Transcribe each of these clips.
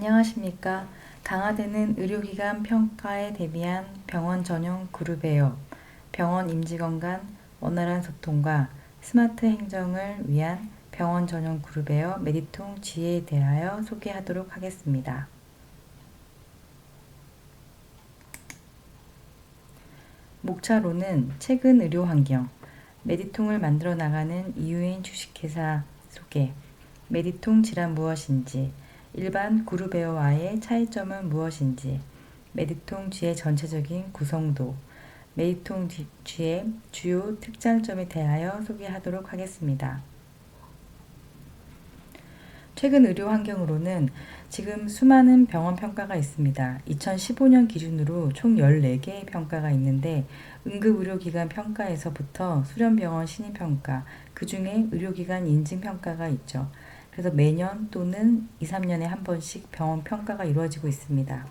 안녕하십니까. 강화되는 의료기관 평가에 대비한 병원 전용 그룹 웨어, 병원 임직원 간 원활한 소통과 스마트 행정을 위한 병원 전용 그룹 웨어 메디통 G에 대하여 소개하도록 하겠습니다. 목차로는 최근 의료 환경, 메디통을 만들어 나가는 이유인 주식회사 소개, 메디통 G란 무엇인지, 일반 그룹웨어와의 차이점은 무엇인지, 메디통 G의 전체적인 구성도, 메디통 G의 주요 특장점에 대하여 소개하도록 하겠습니다. 최근 의료 환경으로는 지금 수많은 병원 평가가 있습니다. 2015년 기준으로 총 14개의 평가가 있는데 응급의료기관 평가에서부터 수련병원 신입평가, 그 중에 의료기관 인증평가가 있죠. 그래서 매년 또는 2, 3년에 한 번씩 병원 평가가 이루어지고 있습니다.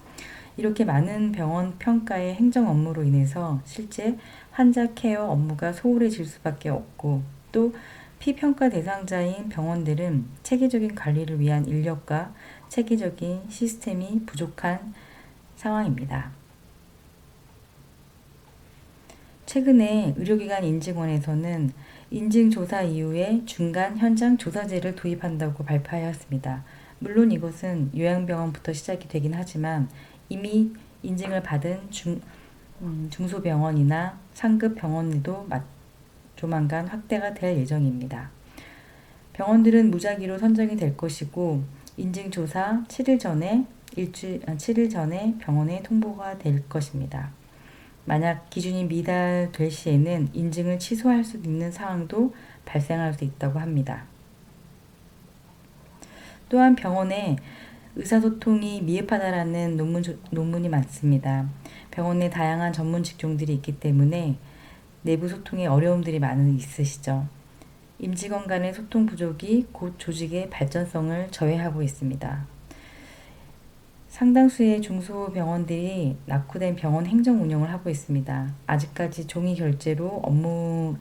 이렇게 많은 병원 평가의 행정 업무로 인해서 실제 환자 케어 업무가 소홀해질 수밖에 없고, 또 피평가 대상자인 병원들은 체계적인 관리를 위한 인력과 체계적인 시스템이 부족한 상황입니다. 최근에 의료기관 인증원에서는 인증조사 이후에 중간 현장 조사제를 도입한다고 발표하였습니다. 물론 이것은 요양병원부터 시작이 되긴 하지만 이미 인증을 받은 중소병원이나 상급 병원에도 조만간 확대가 될 예정입니다. 병원들은 무작위로 선정이 될 것이고 인증조사 7일 전에 병원에 통보가 될 것입니다. 만약 기준이 미달될 시에는 인증을 취소할 수 있는 상황도 발생할 수 있다고 합니다. 또한 병원에 의사소통이 미흡하다라는 논문이 많습니다. 병원에 다양한 전문 직종들이 있기 때문에 내부 소통에 어려움들이 많이 있으시죠. 임직원 간의 소통 부족이 곧 조직의 발전성을 저해하고 있습니다. 상당수의 중소병원들이 낙후된 병원 행정 운영을 하고 있습니다. 아직까지 종이 결제로 업무를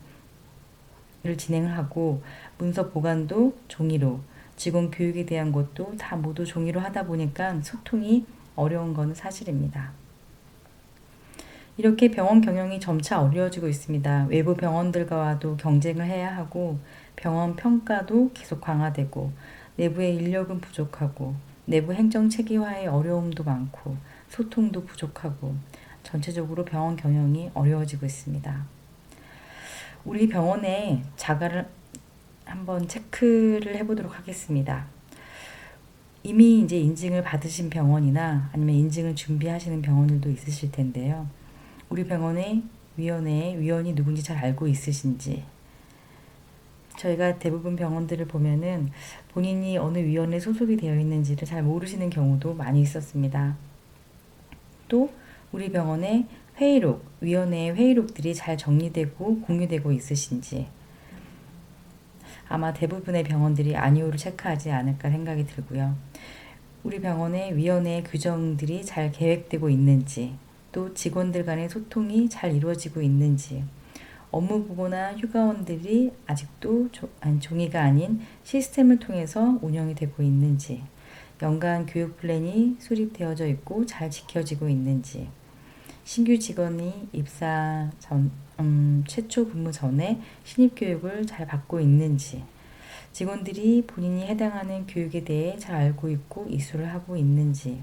진행을 하고 문서 보관도 종이로, 직원 교육에 대한 것도 다 모두 종이로 하다 보니까 소통이 어려운 건 사실입니다. 이렇게 병원 경영이 점차 어려워지고 있습니다. 외부 병원들과도 경쟁을 해야 하고 병원 평가도 계속 강화되고 내부의 인력은 부족하고 내부 행정 체계화의 어려움도 많고 소통도 부족하고 전체적으로 병원 경영이 어려워지고 있습니다. 우리 병원의 자가를 한번 체크를 해보도록 하겠습니다. 이미 이제 인증을 받으신 병원이나 아니면 인증을 준비하시는 병원들도 있으실 텐데요. 우리 병원의 위원이 누군지 잘 알고 있으신지. 저희가 대부분 병원들을 보면은 본인이 어느 위원회에 소속이 되어 있는지를 잘 모르시는 경우도 많이 있었습니다. 또 우리 병원의 회의록, 위원회의 회의록들이 잘 정리되고 공유되고 있으신지. 아마 대부분의 병원들이 아니오를 체크하지 않을까 생각이 들고요. 우리 병원의 위원회의 규정들이 잘 계획되고 있는지, 또 직원들 간의 소통이 잘 이루어지고 있는지, 업무 보고나 휴가원들이 아직도 종이가 아닌 시스템을 통해서 운영이 되고 있는지, 연간 교육 플랜이 수립되어져 있고 잘 지켜지고 있는지, 신규 직원이 입사 최초 근무 전에 신입 교육을 잘 받고 있는지, 직원들이 본인이 해당하는 교육에 대해 잘 알고 있고 이수를 하고 있는지,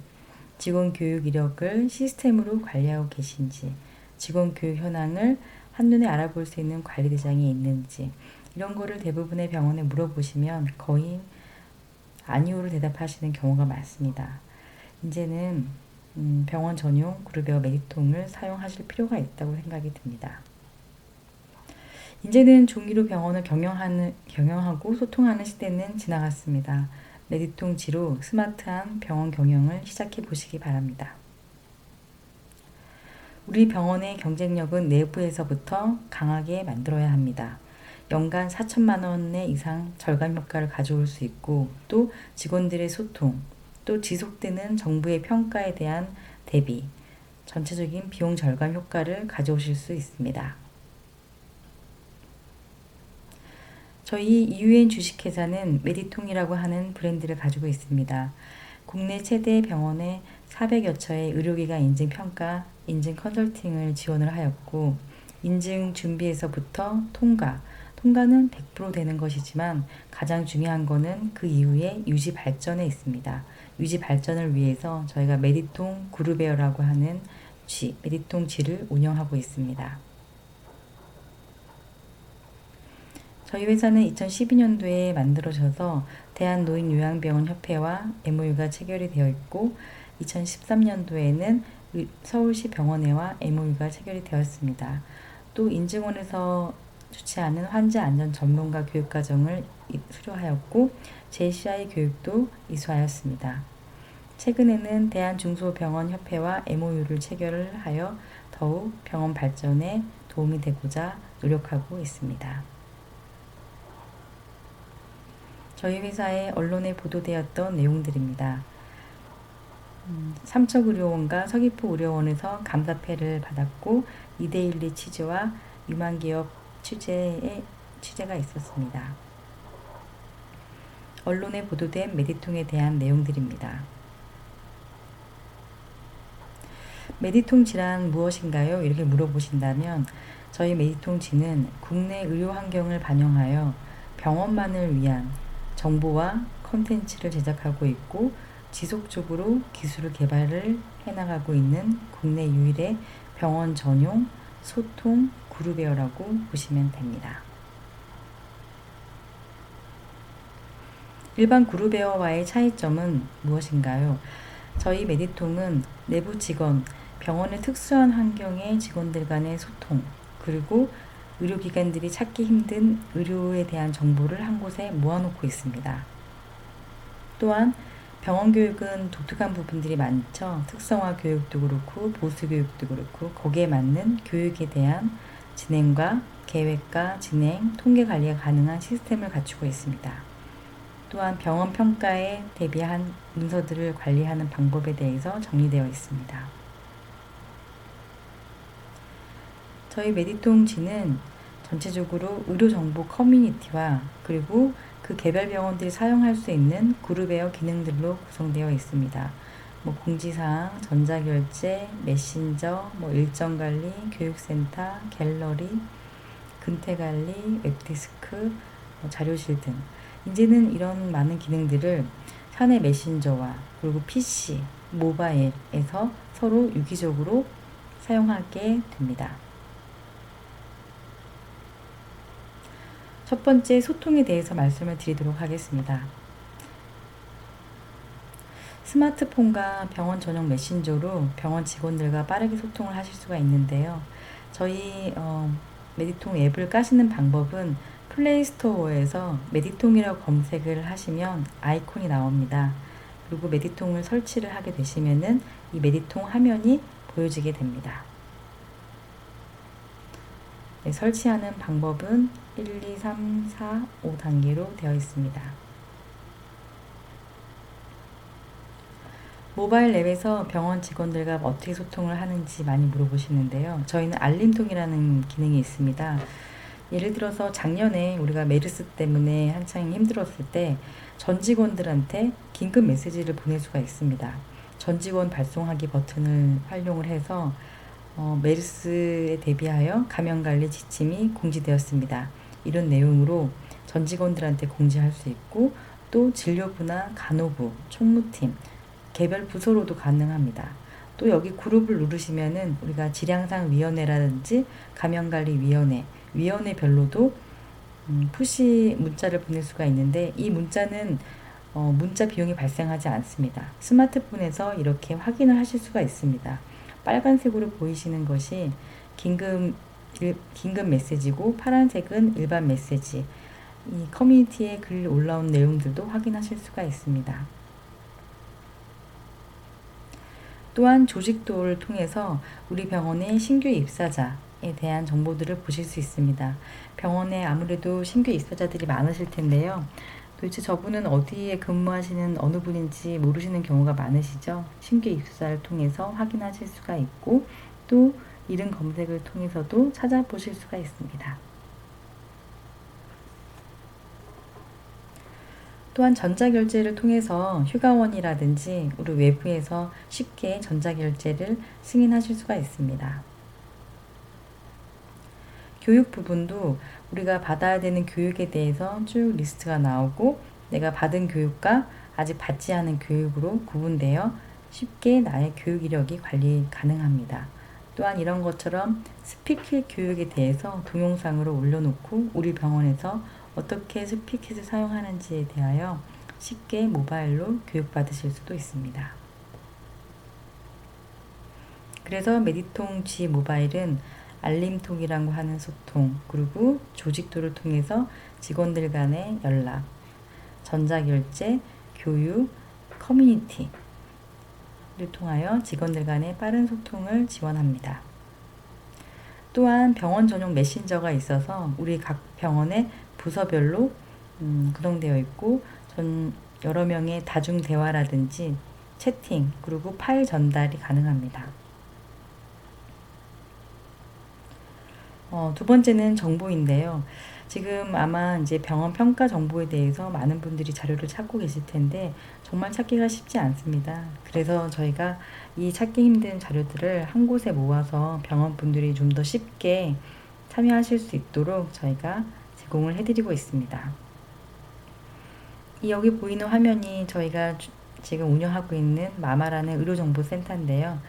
직원 교육 이력을 시스템으로 관리하고 계신지, 직원 교육 현황을 한눈에 알아볼 수 있는 관리대장이 있는지, 이런 거를 대부분의 병원에 물어보시면 거의 아니오로 대답하시는 경우가 많습니다. 이제는 병원 전용 그룹웨어 메디통을 사용하실 필요가 있다고 생각이 듭니다. 이제는 종이로 병원을 경영하고 소통하는 시대는 지나갔습니다. 메디통 G로 스마트한 병원 경영을 시작해 보시기 바랍니다. 우리 병원의 경쟁력은 내부에서부터 강하게 만들어야 합니다. 연간 4천만 원 이상 절감 효과를 가져올 수 있고, 또 직원들의 소통, 또 지속되는 정부의 평가에 대한 대비, 전체적인 비용 절감 효과를 가져오실 수 있습니다. 저희 이유엔 주식회사는 메디통이라고 하는 브랜드를 가지고 있습니다. 국내 최대 병원에 400여 처의 의료기관 인증 평가, 인증 컨설팅을 지원을 하였고, 인증 준비에서부터 통과는 100% 되는 것이지만 가장 중요한 거는 그 이후에 유지 발전에 있습니다. 유지 발전을 위해서 저희가 메디통 그룹웨어라고 하는 메디통 G를 운영하고 있습니다. 저희 회사는 2012년도에 만들어져서 대한노인요양병원협회와 MOU가 체결이 되어 있고 2013년도에는 서울시 병원회와 MOU가 체결이 되었습니다. 또 인증원에서 주최하는 환자 안전 전문가 교육과정을 수료하였고 JCI 교육도 이수하였습니다. 최근에는 대한중소병원협회와 MOU를 체결을 하여 더욱 병원 발전에 도움이 되고자 노력하고 있습니다. 저희 회사의 언론에 보도되었던 내용들입니다. 삼척의료원과 서귀포의료원에서 감사패를 받았고 2대1리 취재와 유망기업 취재가 있었습니다. 언론에 보도된 메디통에 대한 내용들입니다. 메디통 G란 무엇인가요? 이렇게 물어보신다면 저희 메디통 G는 국내 의료 환경을 반영하여 병원만을 위한 정보와 컨텐츠를 제작하고 있고 지속적으로 기술 개발을 해나가고 있는 국내 유일의 병원 전용 소통 그룹웨어라고 보시면 됩니다. 일반 그룹웨어와의 차이점은 무엇인가요? 저희 메디통은 내부 직원, 병원의 특수한 환경의 직원들 간의 소통, 그리고 의료기관들이 찾기 힘든 의료에 대한 정보를 한 곳에 모아놓고 있습니다. 또한 병원 교육은 독특한 부분들이 많죠. 특성화 교육도 그렇고 보수 교육도 그렇고 거기에 맞는 교육에 대한 진행과 계획과 진행, 통계 관리가 가능한 시스템을 갖추고 있습니다. 또한 병원 평가에 대비한 문서들을 관리하는 방법에 대해서 정리되어 있습니다. 저희 메디통 G는 전체적으로 의료정보 커뮤니티와 그리고 그 개별 병원들이 사용할 수 있는 그룹웨어 기능들로 구성되어 있습니다. 공지사항, 전자결제, 메신저, 일정관리, 교육센터, 갤러리, 근태관리, 웹디스크, 자료실 등 이제는 이런 많은 기능들을 사내 메신저와 그리고 PC, 모바일에서 서로 유기적으로 사용하게 됩니다. 첫 번째 소통에 대해서 말씀을 드리도록 하겠습니다. 스마트폰과 병원 전용 메신저로 병원 직원들과 빠르게 소통을 하실 수가 있는데요. 저희 메디통 앱을 까시는 방법은 플레이스토어에서 메디통이라고 검색을 하시면 아이콘이 나옵니다. 그리고 메디통을 설치를 하게 되시면은 이 메디통 화면이 보여지게 됩니다. 네, 설치하는 방법은 1, 2, 3, 4, 5단계로 되어 있습니다. 모바일 앱에서 병원 직원들과 어떻게 소통을 하는지 많이 물어보시는데요. 저희는 알림통이라는 기능이 있습니다. 예를 들어서 작년에 우리가 메르스 때문에 한창 힘들었을 때 전 직원들한테 긴급 메시지를 보낼 수가 있습니다. 전 직원 발송하기 버튼을 활용을 해서 메르스에 대비하여 감염관리 지침이 공지되었습니다. 이런 내용으로 전 직원들한테 공지할 수 있고 또 진료부나 간호부, 총무팀, 개별 부서로도 가능합니다. 또 여기 그룹을 누르시면은 우리가 질양상위원회라든지 감염관리위원회, 위원회별로도 푸시 문자를 보낼 수가 있는데 이 문자는 문자 비용이 발생하지 않습니다. 스마트폰에서 이렇게 확인을 하실 수가 있습니다. 빨간색으로 보이시는 것이 긴급 메시지고 파란색은 일반 메시지. 이 커뮤니티에 글 올라온 내용들도 확인하실 수가 있습니다. 또한 조직도를 통해서 우리 병원의 신규 입사자에 대한 정보들을 보실 수 있습니다. 병원에 아무래도 신규 입사자들이 많으실 텐데요. 도대체 저분은 어디에 근무하시는 어느 분인지 모르시는 경우가 많으시죠. 신규 입사를 통해서 확인하실 수가 있고 또 이름 검색을 통해서도 찾아보실 수가 있습니다. 또한 전자결제를 통해서 휴가원이라든지 우리 외부에서 쉽게 전자결제를 승인하실 수가 있습니다. 교육 부분도 우리가 받아야 되는 교육에 대해서 쭉 리스트가 나오고 내가 받은 교육과 아직 받지 않은 교육으로 구분되어 쉽게 나의 교육 이력이 관리 가능합니다. 또한 이런 것처럼 스피킷 교육에 대해서 동영상으로 올려놓고 우리 병원에서 어떻게 스피킷을 사용하는지에 대하여 쉽게 모바일로 교육받으실 수도 있습니다. 그래서 메디통 G 모바일은 알림통이라고 하는 소통, 그리고 조직도를 통해서 직원들 간의 연락, 전자결제, 교육, 커뮤니티를 통하여 직원들 간의 빠른 소통을 지원합니다. 또한 병원 전용 메신저가 있어서 우리 각 병원의 부서별로 구성되어 있고 여러 명의 다중 대화라든지 채팅, 그리고 파일 전달이 가능합니다. 두 번째는 정보인데요. 지금 아마 이제 병원 평가 정보에 대해서 많은 분들이 자료를 찾고 계실 텐데 정말 찾기가 쉽지 않습니다. 그래서 저희가 이 찾기 힘든 자료들을 한 곳에 모아서 병원 분들이 좀 더 쉽게 참여하실 수 있도록 저희가 제공을 해드리고 있습니다. 여기 보이는 화면이 저희가 지금 운영하고 있는 마마라는 의료정보센터인데요.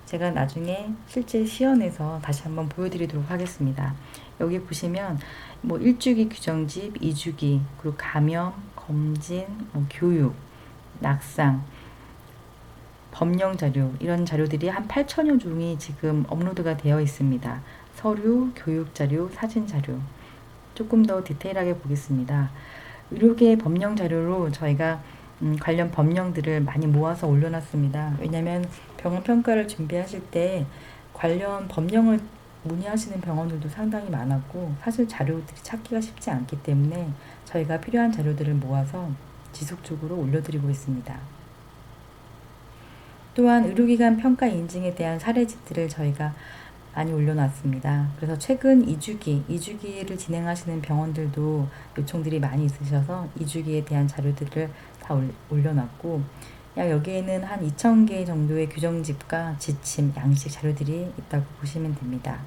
제가 나중에 실제 시연해서 다시 한번 보여드리도록 하겠습니다. 여기 보시면 뭐 1주기 규정집, 2주기, 그리고 감염, 검진, 교육, 낙상, 법령 자료, 이런 자료들이 한 8,000여 종이 지금 업로드가 되어 있습니다. 서류, 교육 자료, 사진 자료. 조금 더 디테일하게 보겠습니다. 의료계 법령 자료로 저희가 관련 법령들을 많이 모아서 올려놨습니다. 왜냐하면 병원 평가를 준비하실 때 관련 법령을 문의하시는 병원들도 상당히 많았고 사실 자료들이 찾기가 쉽지 않기 때문에 저희가 필요한 자료들을 모아서 지속적으로 올려드리고 있습니다. 또한 의료기관 평가 인증에 대한 사례집들을 저희가 많이 올려놨습니다. 그래서 최근 2주기를 진행하시는 병원들도 요청들이 많이 있으셔서 2주기에 대한 자료들을 다 올려놨고 약 여기에는 한 2,000개 정도의 규정집과 지침, 양식 자료들이 있다고 보시면 됩니다.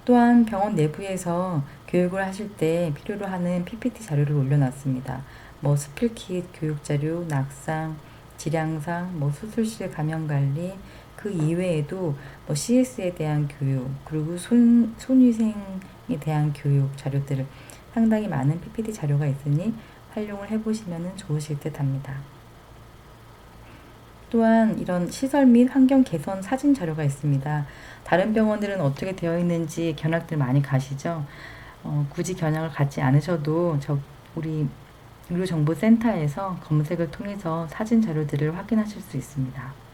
또한 병원 내부에서 교육을 하실 때 필요로 하는 PPT 자료를 올려놨습니다. 뭐 스플킷 교육 자료, 낙상, 질량상, 뭐 수술실 감염 관리, 그 이외에도 뭐 CS에 대한 교육, 그리고 손위생에 대한 교육 자료들 상당히 많은 PPT 자료가 있으니 활용을 해보시면 좋으실 듯 합니다. 또한 이런 시설 및 환경 개선 사진 자료가 있습니다. 다른 병원들은 어떻게 되어 있는지 견학들 많이 가시죠? 굳이 견학을 갖지 않으셔도 우리 의료정보센터에서 검색을 통해서 사진 자료들을 확인하실 수 있습니다.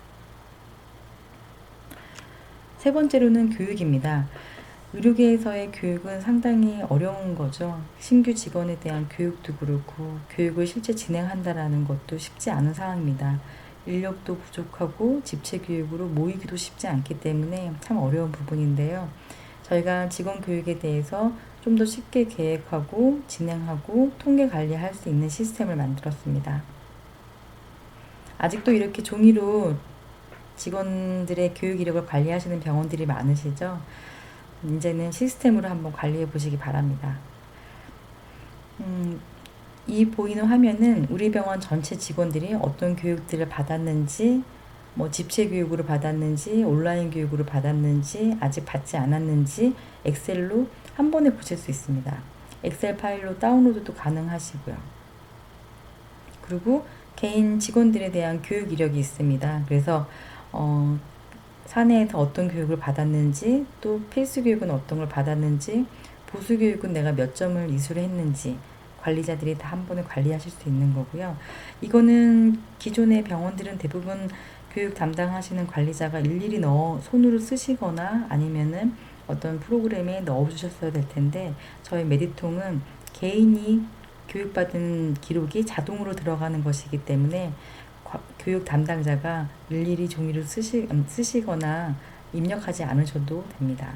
세 번째로는 교육입니다. 의료계에서의 교육은 상당히 어려운 거죠. 신규 직원에 대한 교육도 그렇고 교육을 실제 진행한다라는 것도 쉽지 않은 상황입니다. 인력도 부족하고 집체 교육으로 모이기도 쉽지 않기 때문에 참 어려운 부분인데요. 저희가 직원 교육에 대해서 좀 더 쉽게 계획하고 진행하고 통계 관리할 수 있는 시스템을 만들었습니다. 아직도 이렇게 종이로 직원들의 교육 이력을 관리하시는 병원들이 많으시죠? 이제는 시스템으로 한번 관리해 보시기 바랍니다. 이 보이는 화면은 우리 병원 전체 직원들이 어떤 교육들을 받았는지, 뭐 집체 교육으로 받았는지, 온라인 교육으로 받았는지, 아직 받지 않았는지 엑셀로 한 번에 보실 수 있습니다. 엑셀 파일로 다운로드도 가능하시고요. 그리고 개인 직원들에 대한 교육 이력이 있습니다. 그래서 사내에서 어떤 교육을 받았는지, 또 필수 교육은 어떤 걸 받았는지, 보수 교육은 내가 몇 점을 이수를 했는지 관리자들이 다 한 번에 관리하실 수 있는 거고요. 이거는 기존의 병원들은 대부분 교육 담당하시는 관리자가 일일이 손으로 쓰시거나 아니면은 어떤 프로그램에 넣어주셨어야 될 텐데 저희 메디통은 개인이 교육받은 기록이 자동으로 들어가는 것이기 때문에 교육 담당자가 일일이 종이를 쓰시거나 입력하지 않으셔도 됩니다.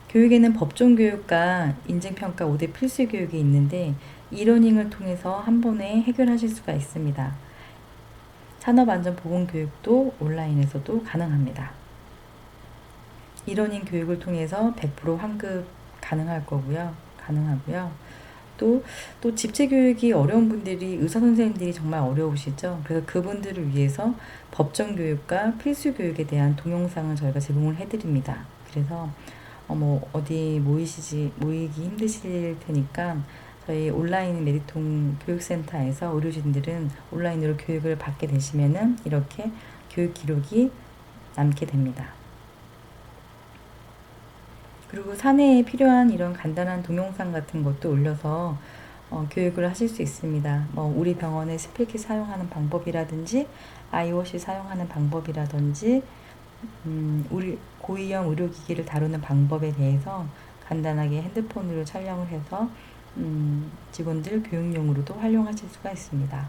교육에는 법정교육과 인증평가 5대 필수 교육이 있는데 이러닝을 통해서 한 번에 해결하실 수가 있습니다. 산업안전보건교육도 온라인에서도 가능합니다. 이러닝 교육을 통해서 100% 환급 가능하고요. 또 집체교육이 어려운 분들이 의사선생님들이 정말 어려우시죠. 그래서 그분들을 위해서 법정교육과 필수교육에 대한 동영상을 저희가 제공을 해드립니다. 그래서 어디 모이기 힘드실 테니까 저희 온라인 메디통 교육센터에서 의료진들은 온라인으로 교육을 받게 되시면은 이렇게 교육 기록이 남게 됩니다. 그리고 사내에 필요한 이런 간단한 동영상 같은 것도 올려서 교육을 하실 수 있습니다. 우리 병원의 스필킷 사용하는 방법이라든지 아이워시 사용하는 방법이라든지 우리 고위험 의료기기를 다루는 방법에 대해서 간단하게 핸드폰으로 촬영을 해서 직원들 교육용으로도 활용하실 수가 있습니다.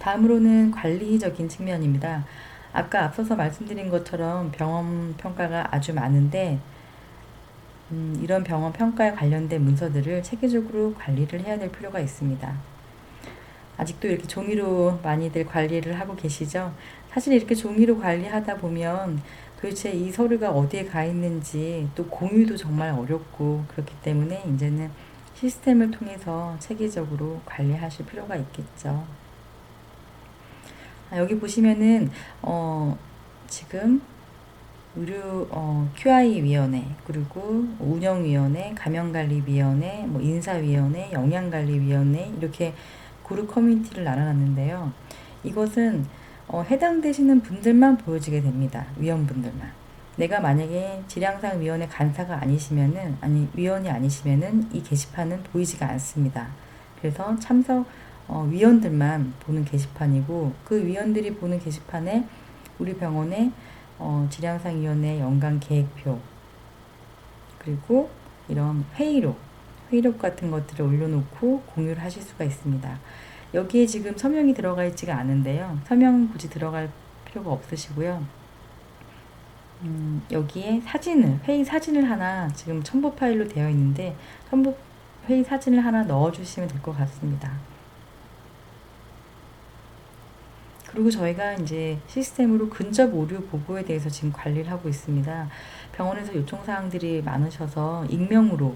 다음으로는 관리적인 측면입니다. 아까 앞서서 말씀드린 것처럼 병원 평가가 아주 많은데 이런 병원 평가에 관련된 문서들을 체계적으로 관리를 해야 될 필요가 있습니다. 아직도 이렇게 종이로 많이들 관리를 하고 계시죠? 사실 이렇게 종이로 관리하다 보면 도대체 이 서류가 어디에 가 있는지 또 공유도 정말 어렵고 그렇기 때문에 이제는 시스템을 통해서 체계적으로 관리하실 필요가 있겠죠. 여기 보시면은 지금 QI위원회, 그리고 운영위원회, 감염관리위원회, 인사위원회, 영양관리위원회 이렇게 그룹 커뮤니티를 나눠놨는데요. 이것은 해당되시는 분들만 보여지게 됩니다. 위원분들만. 내가 만약에 질양상위원회 간사가 아니시면은, 위원이 아니시면은 이 게시판은 보이지가 않습니다. 그래서 참석 위원들만 보는 게시판이고, 그 위원들이 보는 게시판에 우리 병원의 질양상위원회 연간 계획표, 그리고 이런 회의록 같은 것들을 올려놓고 공유를 하실 수가 있습니다. 여기에 지금 서명이 들어가 있지가 않은데요. 서명 굳이 들어갈 필요가 없으시고요. 여기에 회의 사진을 하나 지금 첨부 파일로 되어 있는데 회의 사진을 하나 넣어주시면 될 것 같습니다. 그리고 저희가 이제 시스템으로 근접 오류 보고에 대해서 지금 관리를 하고 있습니다. 병원에서 요청사항들이 많으셔서 익명으로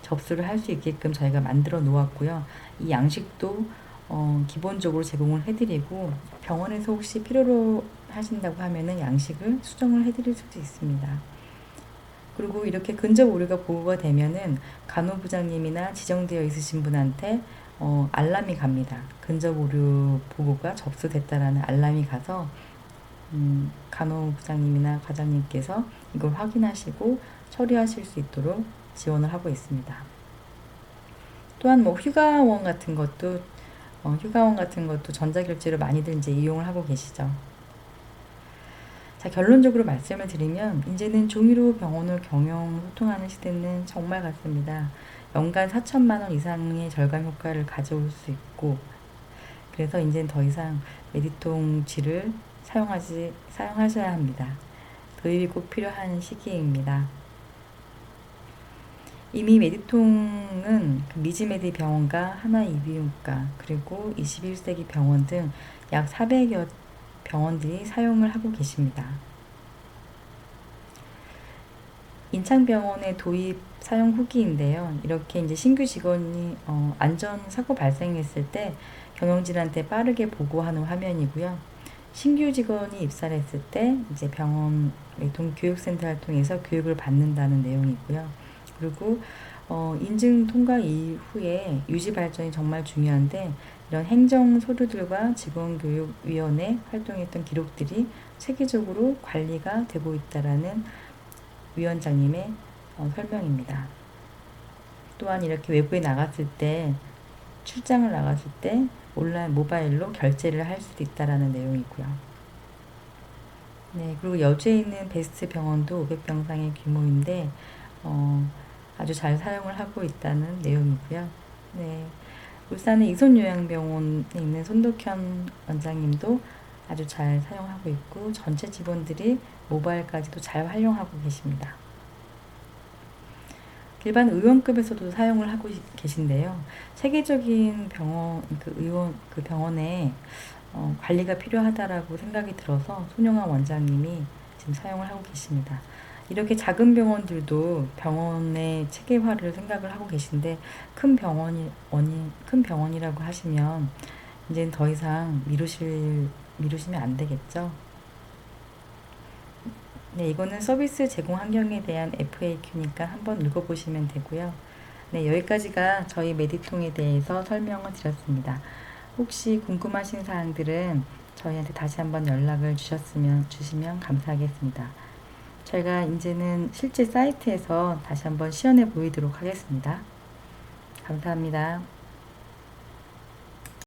접수를 할 수 있게끔 저희가 만들어 놓았고요. 이 양식도 기본적으로 제공을 해드리고 병원에서 혹시 필요로 하신다고 하면은 양식을 수정을 해드릴 수도 있습니다. 그리고 이렇게 근접 오류가 보고가 되면은 간호부장님이나 지정되어 있으신 분한테 알람이 갑니다. 근접 오류 보고가 접수됐다라는 알람이 가서 간호부장님이나 과장님께서 이걸 확인하시고 처리하실 수 있도록 지원을 하고 있습니다. 또한 휴가원 같은 것도 전자결제로 많이들 이제 이용을 하고 계시죠. 자, 결론적으로 말씀을 드리면 이제는 종이로 병원을 소통하는 시대는 정말 같습니다. 연간 4천만 원 이상의 절감 효과를 가져올 수 있고, 그래서 이제는 더 이상 메디통지를 사용하셔야 합니다. 도입이 꼭 필요한 시기입니다. 이미 메디통은 미즈메디 병원과 하나이비인후과 그리고 21세기 병원 등 약 400여 병원들이 사용을 하고 계십니다. 인창병원의 도입 사용 후기인데요. 이렇게 이제 신규 직원이 안전사고 발생했을 때 경영진한테 빠르게 보고하는 화면이고요. 신규 직원이 입사를 했을 때 이제 병원 교육센터를 통해서 교육을 받는다는 내용이고요. 그리고 인증 통과 이후에 유지 발전이 정말 중요한데 이런 행정 서류들과 직원교육위원회 활동했던 기록들이 체계적으로 관리가 되고 있다라는 위원장님의 설명입니다. 또한 이렇게 외부에 나갔을 때 출장을 나갔을 때 온라인 모바일로 결제를 할 수도 있다라는 내용이고요. 네, 그리고 여주에 있는 베스트 병원도 500병상의 규모인데 아주 잘 사용을 하고 있다는 내용이고요. 네, 울산의 이손요양병원에 있는 손덕현 원장님도 아주 잘 사용하고 있고 전체 직원들이 모바일까지도 잘 활용하고 계십니다. 일반 의원급에서도 사용을 하고 계신데요. 세계적인 병원, 그 병원에 관리가 필요하다라고 생각이 들어서 손영아 원장님이 지금 사용을 하고 계십니다. 이렇게 작은 병원들도 병원의 체계화를 생각을 하고 계신데 큰 병원이라고 하시면 이제는 더 이상 미루시면 안 되겠죠. 네, 이거는 서비스 제공 환경에 대한 FAQ니까 한번 읽어보시면 되고요. 네, 여기까지가 저희 메디통에 대해서 설명을 드렸습니다. 혹시 궁금하신 사항들은 저희한테 다시 한번 연락을 주시면 감사하겠습니다. 저희가 이제는 실제 사이트에서 다시 한번 시연해 보이도록 하겠습니다. 감사합니다.